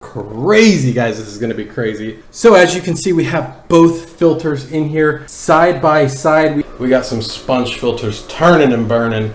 crazy, guys. This is going to be crazy. So as you can see, we have both filters in here side by side. We got some sponge filters turning and burning.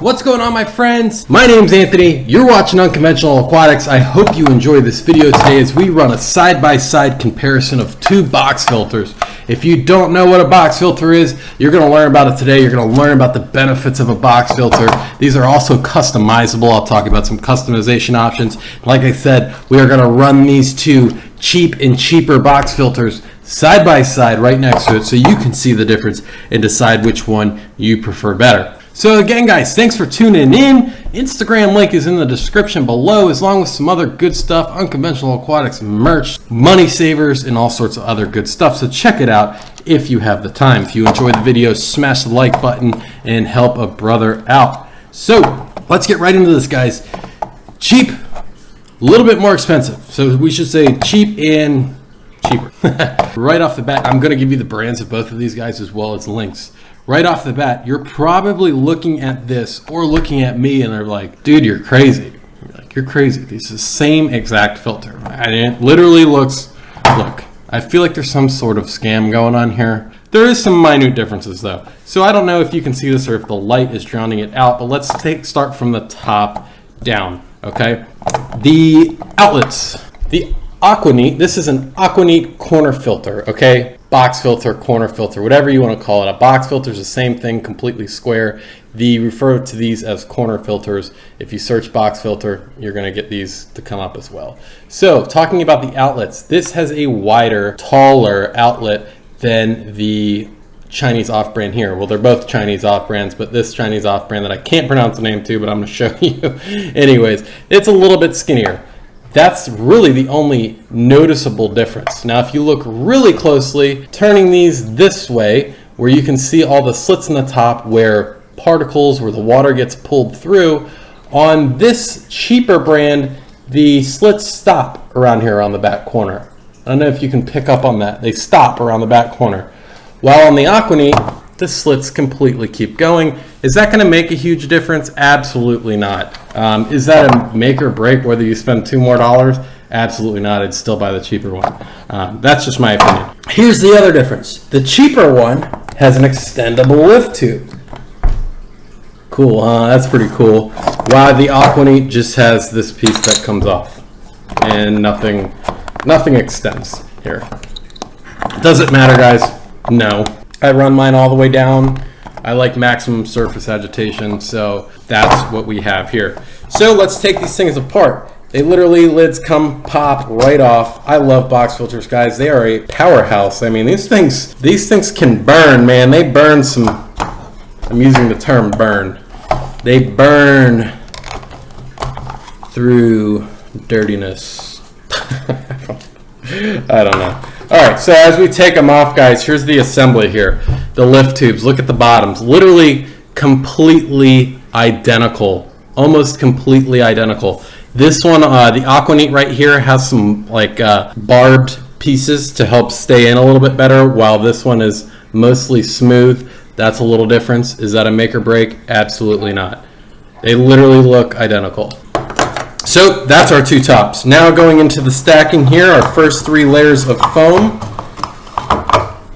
What's going on, my friends? My name's Anthony. You're watching Unconventional Aquatics. I hope you enjoy this video today as we run a side-by-side comparison of two box filters. If you don't know what a box filter is, you're going to learn about it today. You're going to learn about the benefits of a box filter. These are also customizable. I'll talk about some customization options. Like I said, we are going to run these two cheap and cheaper box filters side by side right next to it so you can see the difference and decide which one you prefer better. So again, guys, thanks for tuning in. Instagram link is in the description below, along with some other good stuff, Unconventional Aquatics merch, money savers, and all sorts of other good stuff. So check it out if you have the time. If you enjoyed the video, smash the like button and help a brother out. So let's get right into this, guys. Cheap, a little bit more expensive. So we should say cheap and cheaper. Right off the bat, I'm going to give you the brands of both of these guys as well as links. Right off the bat, you're probably looking at this or looking at me and they're like, dude, you're crazy. You're like, you're crazy. This is the same exact filter. And it literally looks, look, I feel like there's some sort of scam going on here. There is some minute differences though. So I don't know if you can see this or if the light is drowning it out, but let's start from the top down, okay? The outlets, the Aquaneat, this is an Aquaneat corner filter, okay? Box filter, corner filter, whatever you want to call it. A box filter is the same thing, completely square. They refer to these as corner filters. If you search box filter, you're going to get these to come up as well. So talking about the outlets, this has a wider, taller outlet than the Chinese off-brand here. Well, they're both Chinese off-brands, but this Chinese off-brand that I can't pronounce the name to, but I'm going to show you. Anyways, it's a little bit skinnier. That's really the only noticeable difference. Now, if you look really closely, turning these this way, where you can see all the slits in the top where particles, where the water gets pulled through, on this cheaper brand, the slits stop around here on the back corner. I don't know if you can pick up on that. They stop around the back corner. While on the Aquaneat, the slits completely keep going. Is that going to make a huge difference? Absolutely not. Is that a make or break whether you spend $2 more? Absolutely not. I'd still buy the cheaper one. That's just my opinion. Here's the other difference. The cheaper one has an extendable lift tube. Cool, huh? That's pretty cool. While the Aquaneat just has this piece that comes off and nothing extends here. Does it matter, guys? No. I run mine all the way down. I like maximum surface agitation, so that's what we have here. So let's take these things apart. They literally, lids come pop right off. I love box filters, guys. They are a powerhouse. I mean, these things can burn, man. They burn some, I'm using the term burn. They burn through dirtiness. I don't know. All right, so as we take them off, guys, here's the assembly here. The lift tubes, look at the bottoms. Literally completely identical, almost completely identical. This one, the Aquaneat right here has some like barbed pieces to help stay in a little bit better, while this one is mostly smooth. That's a little difference. Is that a make or break? Absolutely not. They literally look identical. So that's our two tops. Now going into the stacking here, our first 3 layers of foam.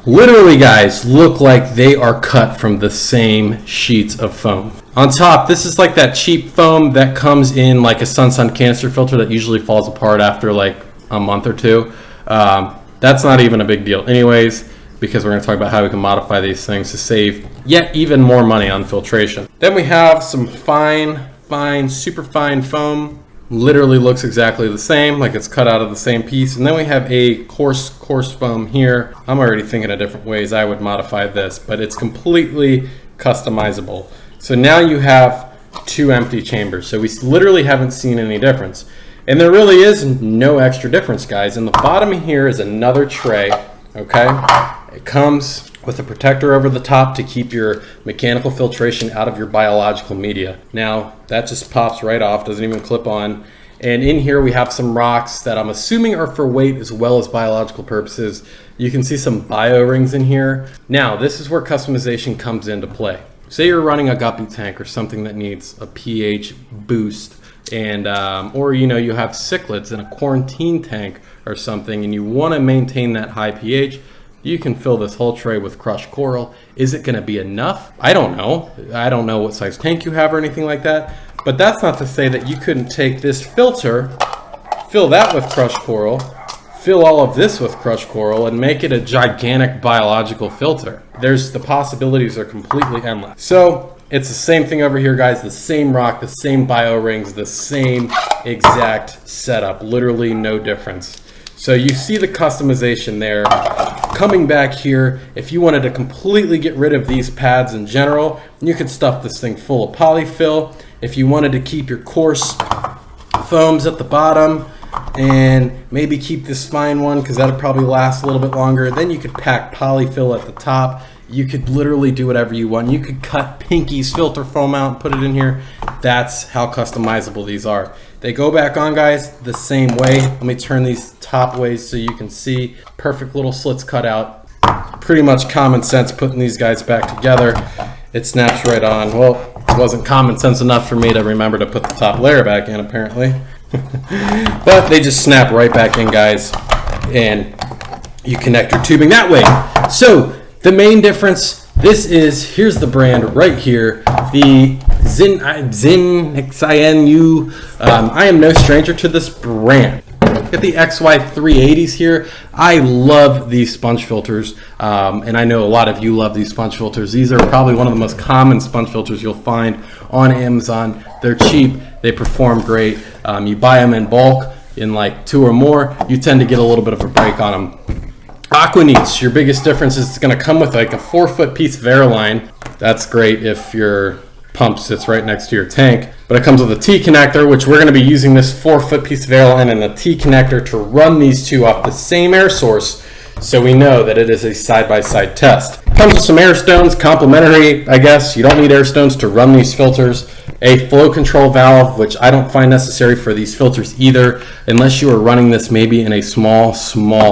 Literally, guys, look like they are cut from the same sheets of foam. On top, this is like that cheap foam that comes in like a Sun canister filter that usually falls apart after like a month or two. That's not even a big deal anyways, because we're going to talk about how we can modify these things to save yet even more money on filtration. Then we have some fine, super fine foam. Literally looks exactly the same, like it's cut out of the same piece. And then we have a coarse foam here. I'm already thinking of different ways I would modify this, but it's completely customizable. So now you have 2 empty chambers. So we literally haven't seen any difference. And there really is no extra difference, guys. In the bottom here is another tray, okay? It comes with a protector over the top to keep your mechanical filtration out of your biological media. Now, that just pops right off, doesn't even clip on. And in here we have some rocks that I'm assuming are for weight as well as biological purposes. You can see some bio rings in here. Now, this is where customization comes into play. Say you're running a guppy tank or something that needs a pH boost. and or you know, you have cichlids in a quarantine tank or something, and you want to maintain that high pH, you can fill this whole tray with crushed coral. Is it going to be enough? I don't know. I don't know what size tank you have or anything like that. But that's not to say that you couldn't take this filter, fill that with crushed coral, fill all of this with crushed coral, and make it a gigantic biological filter. The possibilities are completely endless. So it's the same thing over here, guys. The same rock, the same bio rings, the same exact setup. Literally no difference. So you see the customization there. Coming back here, if you wanted to completely get rid of these pads in general, you could stuff this thing full of polyfill. If you wanted to keep your coarse foams at the bottom and maybe keep this fine one, because that'll probably last a little bit longer, then you could pack polyfill at the top. You could literally do whatever you want. You could cut Pinky's filter foam out and put it in here. That's how customizable these are. They go back on, guys, the same way. Let me turn these top ways so you can see. Perfect little slits cut out. Pretty much common sense putting these guys back together. It snaps right on. Well, it wasn't common sense enough for me to remember to put the top layer back in, apparently. But they just snap right back in, guys. And you connect your tubing that way. So the main difference, here's the brand right here, the XINU. I am no stranger to this brand. Look at the XY380s here. I love these sponge filters, and I know a lot of you love these sponge filters. These are probably one of the most common sponge filters you'll find on Amazon. They're cheap, they perform great. You buy them in bulk, in like 2 or more, you tend to get a little bit of a break on them. Aquanites, your biggest difference is it's going to come with like a 4-foot piece of air line. That's great if your pump sits right next to your tank. But it comes with a T-connector, which we're going to be using this 4-foot piece of air line and the T-connector to run these two off the same air source, so we know that it is a side-by-side test. Comes with some air stones, complimentary, I guess. You don't need air stones to run these filters. A flow control valve, which I don't find necessary for these filters either, unless you are running this maybe in a small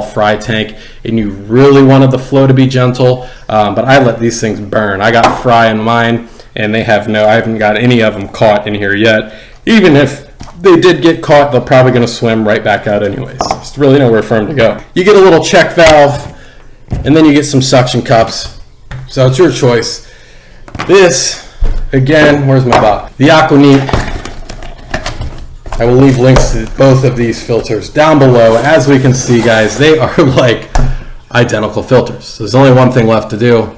fry tank and you really wanted the flow to be gentle. But I let these things burn. I got fry in mine, and I haven't got any of them caught in here yet. Even if they did get caught, they're probably going to swim right back out anyways. There's really nowhere for them to go. You get a little check valve, and then you get some suction cups. So it's your choice. This, again, where's my box? The Aquaneat. I will leave links to both of these filters down below. As we can see, guys, they are like identical filters. There's only one thing left to do.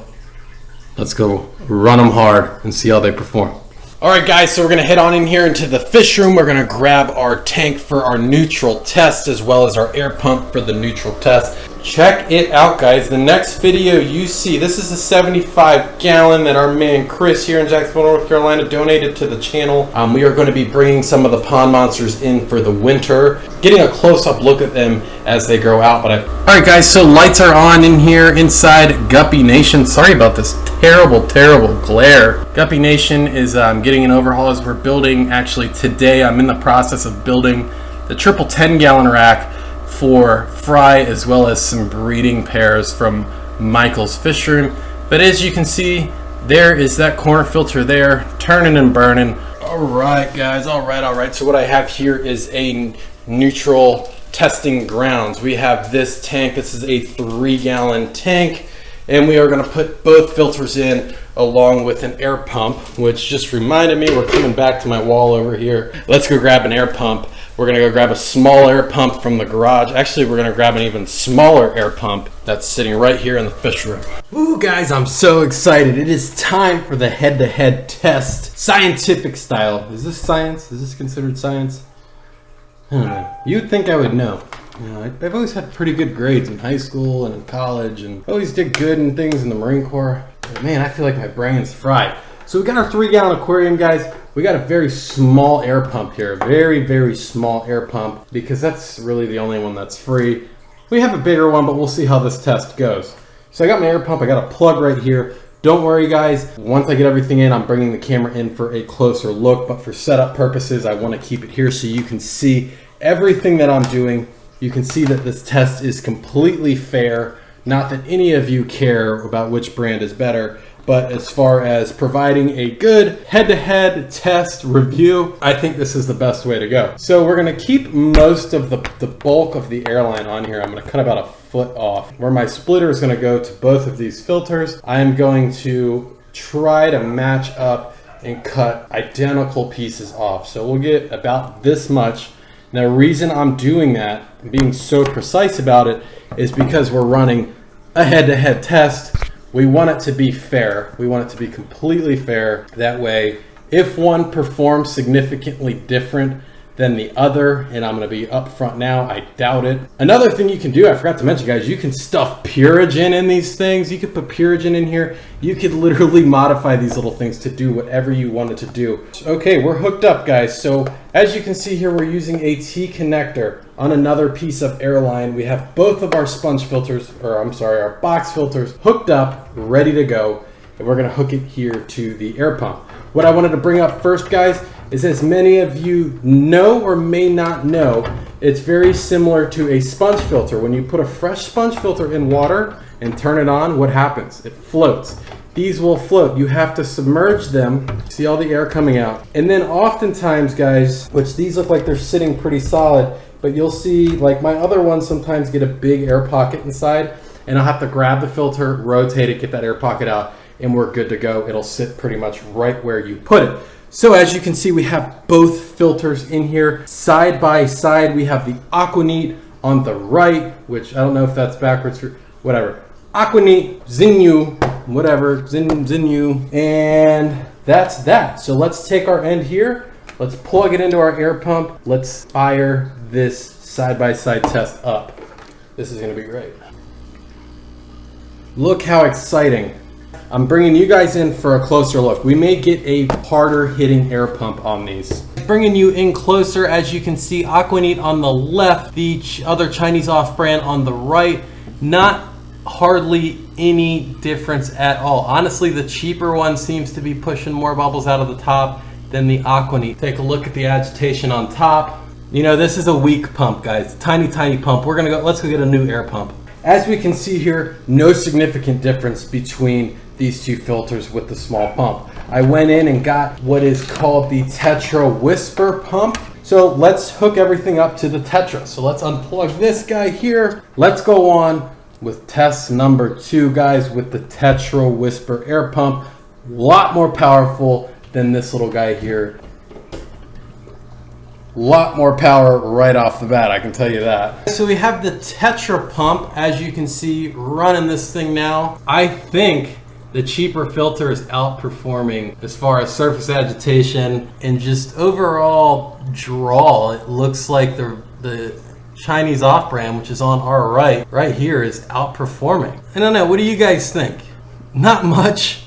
Let's go run them hard and see how they perform. All right, guys, so we're going to head on in here into the fish room. We're going to grab our tank for our neutral test, as well as our air pump for the neutral test. Check it out, guys. The next video you see, this is a 75-gallon that our man Chris here in Jacksonville, North Carolina donated to the channel. We are going to be bringing some of the pond monsters in for the winter, getting a close-up look at them as they grow out. All right, guys, so lights are on in here inside Guppy Nation. Sorry about this terrible glare. Guppy Nation is getting an overhaul as we're building. Actually, today I'm in the process of building the triple 10-gallon rack for fry, as well as some breeding pairs from Michael's fish room. But as you can see, there is that corner filter there, turning and burning. All right, guys, all right. So what I have here is a neutral testing grounds. We have this tank. This is a 3-gallon tank, and we are going to put both filters in along with an air pump, which just reminded me, we're coming back to my wall over here. Let's go grab an air pump. We're going to go grab a small air pump from the garage. Actually, we're going to grab an even smaller air pump that's sitting right here in the fish room. Ooh, guys, I'm so excited. It is time for the head-to-head test. Scientific style. Is this science? Is this considered science? I don't know. You'd think I would know. You know, I've always had pretty good grades in high school and in college, and always did good in things in the Marine Corps. But man, I feel like my brain's fried. So we got our 3-gallon aquarium, guys. We got a very small air pump here, very small air pump, because that's really the only one that's free. We have a bigger one, but we'll see how this test goes. So I got my air pump, I got a plug right here. Don't worry, guys, once I get everything in, I'm bringing the camera in for a closer look, but for setup purposes, I want to keep it here so you can see everything that I'm doing. You can see that this test is completely fair. Not that any of you care about which brand is better, But as far as providing a good head-to-head test review, I think this is the best way to go. So we're gonna keep most of the bulk of the airline on here. I'm gonna cut about a foot off. Where my splitter is gonna go to both of these filters, I am going to try to match up and cut identical pieces off. So we'll get about this much. Now the reason I'm doing that, and being so precise about it, is because we're running a head-to-head test. We want it to be fair. We want it to be completely fair. That way, if one performs significantly different than the other, and I'm gonna be upfront now, I doubt it. Another thing you can do, I forgot to mention, guys, you can stuff Purigen in these things. You could put Purigen in here. You could literally modify these little things to do whatever you wanted to do. Okay, we're hooked up, guys. So as you can see here, we're using a T connector on another piece of airline. We have both of our sponge filters, or I'm sorry, our box filters hooked up, ready to go. And we're gonna hook it here to the air pump. What I wanted to bring up first, guys, is as many of you know or may not know, it's very similar to a sponge filter. When you put a fresh sponge filter in water and turn it on, what happens? It floats. These will float. You have to submerge them. See all the air coming out. And then oftentimes, guys, which these look like they're sitting pretty solid, but you'll see like my other ones sometimes get a big air pocket inside, and I'll have to grab the filter, rotate it, get that air pocket out, and we're good to go. It'll sit pretty much right where you put it. So as you can see, we have both filters in here. Side by side, we have the Aquaneat on the right, which I don't know if that's backwards or whatever. Aquaneat, Xinu, whatever, Xinu, and that's that. So let's take our end here. Let's plug it into our air pump. Let's fire this side-by-side test up. This is gonna be great. Look how exciting. I'm bringing you guys in for a closer look. We may get a harder hitting air pump on these. Bringing you in closer, as you can see, Aquaneat on the left, the other Chinese off-brand on the right. Not hardly any difference at all. Honestly, the cheaper one seems to be pushing more bubbles out of the top than the Aquaneat. Take a look at the agitation on top. You know, this is a weak pump, guys. Tiny, tiny pump. Let's go get a new air pump. As we can see here, no significant difference between these two filters with the small pump. I went in and got what is called the Tetra Whisper pump. So let's hook everything up to the Tetra. So let's unplug this guy here. Let's go on with test number 2, guys, with the Tetra Whisper air pump. A lot more powerful than this little guy here. A lot more power right off the bat, I can tell you that. So we have the Tetra pump, as you can see, running this thing now. I think the cheaper filter is outperforming as far as surface agitation and just overall draw. It looks like the Chinese off-brand, which is on our right here, is outperforming. I don't know, what do you guys think? Not much,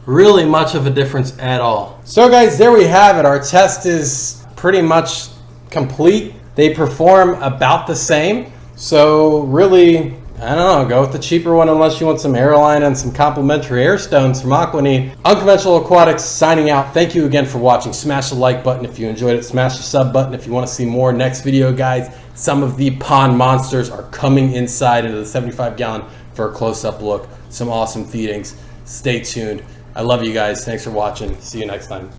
really much of a difference at all. So guys, there we have it. Our test is pretty much complete. They perform about the same. So really, I don't know, go with the cheaper one unless you want some airline and some complimentary air stones from Aquaneat. Unconventional Aquatics signing out. Thank you again for watching. Smash the like button if you enjoyed it. Smash the sub button if you want to see more. Next video, guys, some of the pond monsters are coming inside into the 75-gallon for a close-up look. Some awesome feedings. Stay tuned. I love you guys. Thanks for watching. See you next time.